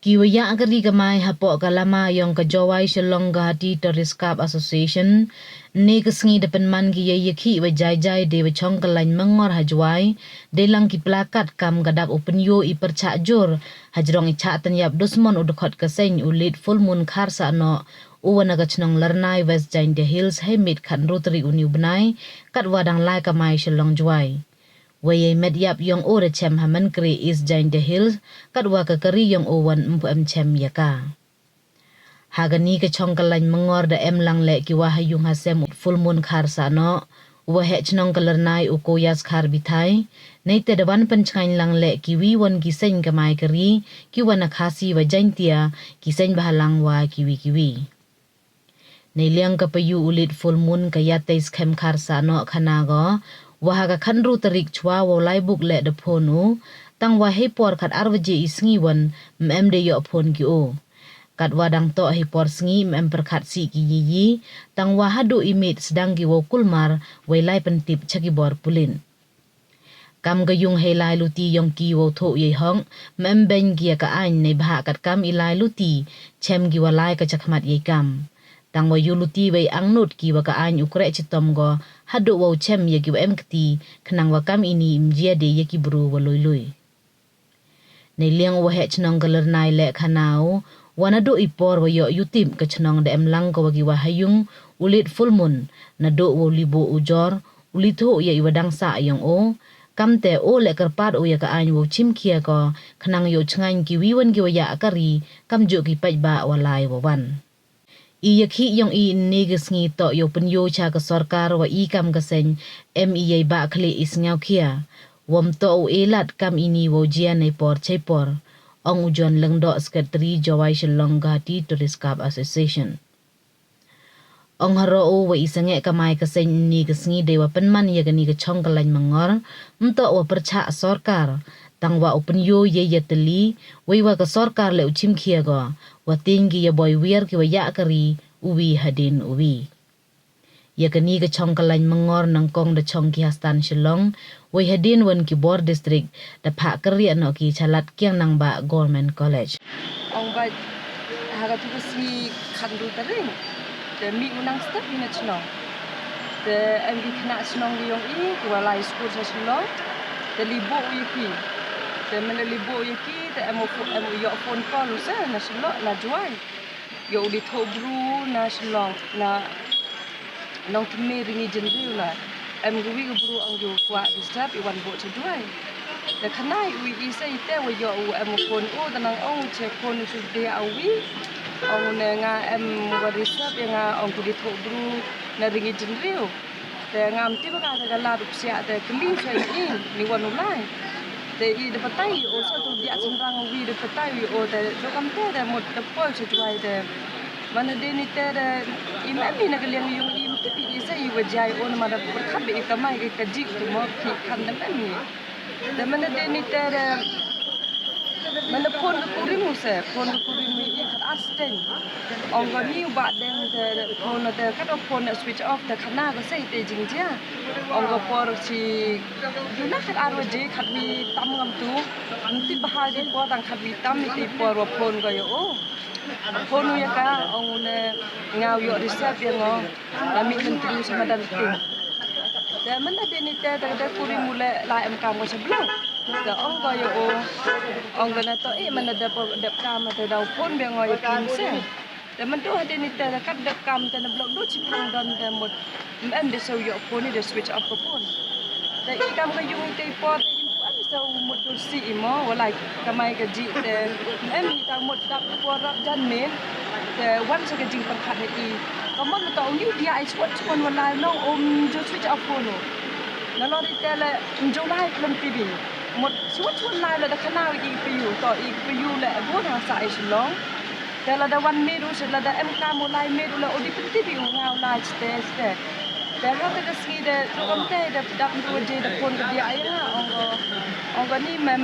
Kiwa agari kamai hapok kalama yang kejawai Shalong Gahati Toriskap Association ni kesengi depan man ki yaki wajai de Chong kyllaiñmyngngor hajwai delang ki plakat kam gadap upenyo I percak jur hajrong I chah tynyap dusmon dkhot keseng ulit full moon kharsa no uwana kachnong lernai West Giant Hills hemit khat rotary uniu benai kat wadang lai kamai Shalong jwai. Wayai medyap yang ore chem haman kri is Giant Hills kat wa kekeri yang owan empem chem yaka. Hagani ke Chong kyllaiñmyngngor da em lang le ki wa hayung hasem full moon kharsa no wa he chnong kalernai ukoyas khar bithai nei te dawan penchkain lang le ki wi won ki sen kamai keri ki wana khasi wa jaintia ki sen bahalang wa kiwi. Nei liang kapayu ulit full moon kaya tais khem kharsa no khanago wahaga khanru tarik chwa wo lai buk le de phonu tang wa hepor khat arwaje isngi wan de yo phon ki o kat wadang to hepor sngi perkhat si ki yi tang wa hadu imit sedang ki wo kulmar wai lai pentip chaki bor pulin kam gayung helai luti yong ki wo tho ye hong ben gi ka ain nei bha kat kam ilai luti chem gi walai ka chakmat ye kam tang wa yuluti wei angnut ki wa ka ain ukre chitom go hadu wa chem ye ki wa emkti khnang wa kam ini imjia de ye ki bru wa loiloi nei liang wa he chnong kalernai le khanau wana do ipor wa yo yutim ka chnong de emlang ko wa ki wa hayung ulit full moon na do wo libo ujor ulitho ye wadang sa yang o kamte o le karpat o ya ka ain wo chimkhia ko khnang yo chngain ki wiwan ki wa ya akari kamjo ki pajba walai wa wan Iyaki yang neges ngi to yo penyo cha ka sarkar wa kam kaseng MEA ba khle isngau khia wom to elat kam ini wo jian nei por chepor ong ujon lengdo sekretari jawai Shalong Gahati Toriskap Association ong haro o wa isange kamai kaseng ni kesngi dewa penman ya gani ke Chong kyllaiñmyngngor mto wa percha sarkar tangwa upenyo ye yateli weiwa ka sarkar le uchim khia go wa tinggi ya boy wir ki wa ya kari uwi hadin uwi ya kani ke Chong kyllaiñmyngngor nang kong de Chong ki hastan Shalong wai hadin wan ki bor district da pha kari no ki chalat kyang nang ba government college ong ba haga tu si khandu taring de mi unang step ni chno de mb khna chno yong I ki wa lai school sa Shalong de libo wi de mana libo yaki de emo yo phone call sa na Shalong na juai yo di thobru na Shalong na nong tme ringi jenriu na em gwi bru ang yo kwa disturb I wan bo cha juai de khanai wi I sai te wa yo em phone o da nang ong che phone su de awi ong ne nga em wa disturb nga ong di thobru na ringi jenriu de ngam ti ba ka la rup sia de kling sai ni wan ulai de I de patai o so tu dia sembrang wi de patai o de so kam te de mo de pol se juai de mana de ni te de I mami na kaliang yung I mti I sa I wajai o na mada perkhabe I kamai ke kaji tu mo ki kan de mami de mana de ni te de mana pon de kurimu se pon de kurimu I khat asten ong go ni ba de pon de kat pon switch off de khana ko sei te jingjia ong go por si duna khat arwaje khat mi tam ngam tu mti bahal di po tang khat mi tam mi ti por pon go yo o pon ya ka ong ne ngau yo reserve ya ngo la mi mentru sama dan ting de mana de ni te de kurimu le la em kam ko sebelum de ong go yo o ong go na to mana de kam te dau pon be ngo yo kim se de man tu hade ni te kat de kam te na blok do chipang don de mot em de so yo pon ni de switch off ko pon de I kam ga yung te por te impu an so mot do si mo wala kamai ga ji te em ni ta mot dak por rap jan me de wan sa ga jing par khat I kamon to ni dia I switch pon wala no jo switch off pon no na lo ri te le jo lai klem tv mot switch wala la da khana I pi yu to I pi yu le bo na sa I Shalong te la da wan me ru se la da em ka mo lai me ru la odi pti bi ngau lai ste te ha te ski de rom te de dak ru je de pon dia ai na ong ni mem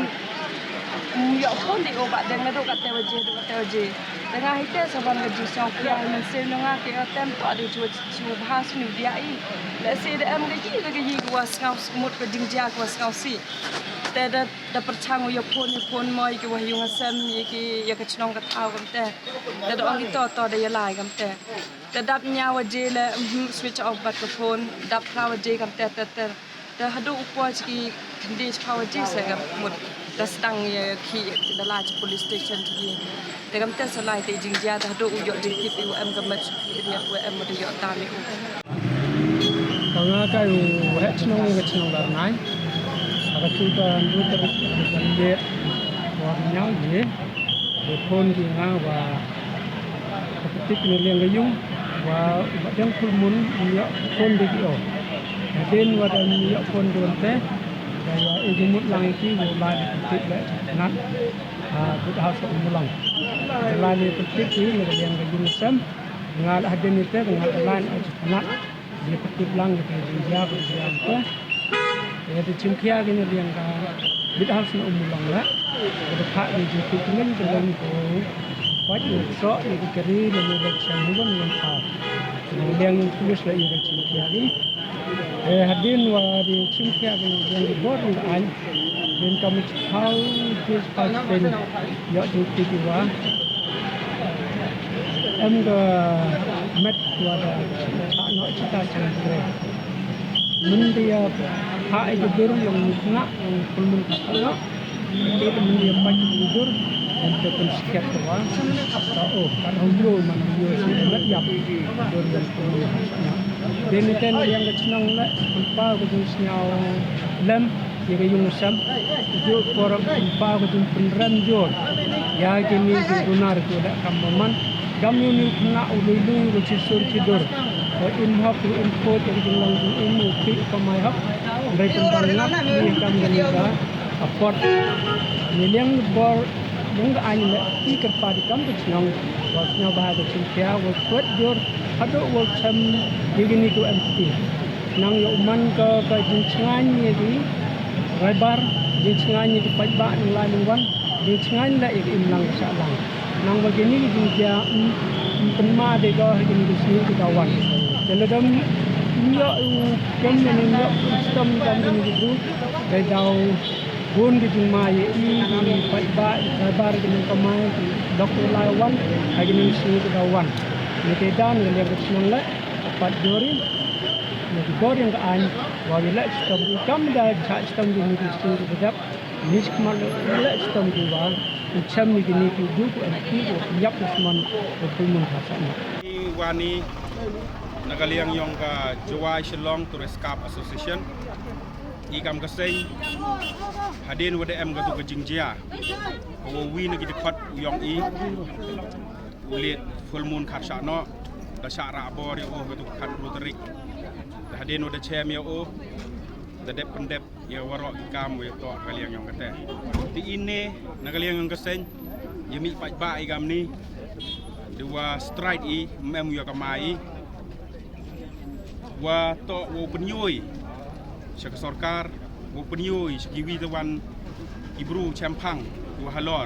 ya pun di obat dengan dok kat tewaje dengan hite saban gaji song kia men se nanga ke atem to adu chu bahas ni dia I la se de am gaji gua skau smut ke jingja gua skau si te da perchang yo pon moi ke wahyu ngasam ye ki ya ke chnong ka thau kam te da ong to da ya lai kam te dap nya waje le switch off bat ke phone dap kha waje kam te da hadu upwa ki kandis power ji se kam mut da stang ye ki da la police station ji te kam te salai te jingja da hadu yo ding ki pu am kam ya ku am da yo ta ni Kanga kai het chnong la nai aga tu ta nu ter ye wa nyao ye de phone ki nga wa tik ni leng ga yung wa dang phul mun ya phone de ki o den wa dan ya phone don te ya e mut lang ki wo la tik le nat ku ha so mu lang la ni tik ki le leng ga yung sam nga la den ni te nga la nat dia tik lang ke dia ko dia ko ya de chim khia ke ni leng ga bit ha so mu lang la ko pha ni ji tik ngen ke lang ko what you saw in the career in the election even when out yang tulis la in the chimkia ni hadin wa di chimkia ni yang di board ni ai then come how this past then ya di tiwa em ga met wa da no cita chandre mun dia ha itu dur yang nak yang kulmun kata itu mun dia pagi dur untuk sekian tua, oh kan hujung mana dia sudah yap dorang tu. Dan itu yang kecenang le, empat kujung senyau lem, yang kujung sam, jo korang empat kujung penram jor, ya kini gunar tu le kampaman, kami ni kena ulu kecil sur tidur, inhap input yang kujung langsung ini klik kamai hap, mereka tangkap ni kami ni dah afford, ni yang bor những cái anh lại đi cặp ba đi cắm được nhau và nhau ba được trên kia và quét vô hết độ vô xem như cái này của em thì năng dụng man cái những ngai như thế rai bar những ngai như cái bạch bạn lại những văn những ngai lại im lặng sợ lặng năng begini những kia penma để có cái những cái cái kawan jadi dam nhớ kem này nhớ sistem dam những cái cái đầu Bun di Jumai ini Pak Kabar dengan kamai Doktor Lawan lagi ni sini ke kawan. Ini kedan yang dia bersenang le Pak Jori. Ini bor yang kan bagi le sistem kam dah cak sistem di ni sistem di bedap. Ni kemal le sistem di bawah. Macam ni gini tu dulu anti yap dusmon berpulmun khasana. Wani Nagaliang yang ke Jawai Shillong Tourist Cup Association. Ikam keseng hadin wade em gatu ke jingjia ko wi na dkhot yong I ulit full moon khat sha no da sha ra bor yo gatu khat rotrik hadin wade chem yo o da dep pendep ya waro kam we to kaliang yong kate ti ine na kaliang yong keseng yemi pa ba ikam ni dua strike I mem yo kamai wa to wo penyoi Syaka Sorkar, Wupenioi, Giwi Tawan, Ibru Champang, Wahalor,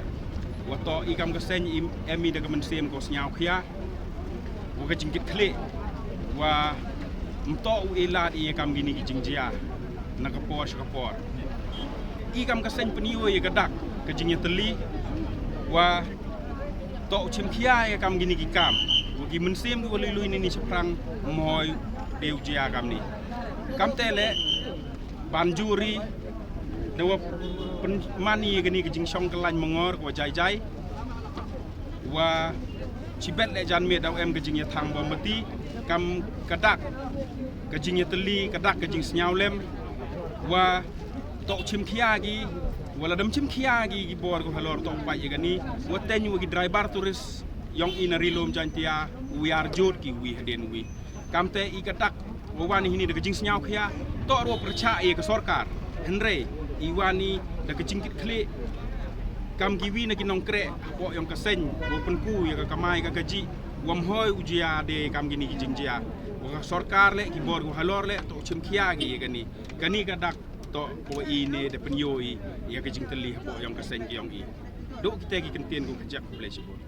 Wato Ikam Kasen, Emi de Gamansim Gosnyau Kia, Wakajingit Kle, Wa Mto Elad Ikam Gini Jingjia, Nakapor Shakapor. Ikam Kasen Penioi Gadak, Kajingatali, Wa To Chimkia Ikam Gini Gikam, Wagimansim Walilu ini Seprang, Moy Deujia Gamni. Kamtele Banjuri dewa mani gani ke Chong kyllaiñmyngngor ko jai wa cibet le jan me daw em ke jing thang bomati kam kadak ke jing teli kadak ke jing snyau lem wa to chim khia gi wala dam chim khia gi bor ko halor to pa ye gani wa tenyu gi driver turis yong inari lom jantia we are jod ki we den we kamte I kadak wani hini de jing snyau khia to ro percha e ke sorkar henre iwani de jingkit kle kam giwi na kinong kre po yang kaseng wo penku ya kamai ka gaji wam hoy ujia de kam gini jingjia wo sorkar le ki bor halor le to chimkhia gi gani kadak to ko ini de penyoi ya ke jing teli hapo yang kesen ki yang i. Duk kita ki kentien ko kejak boleh sebut.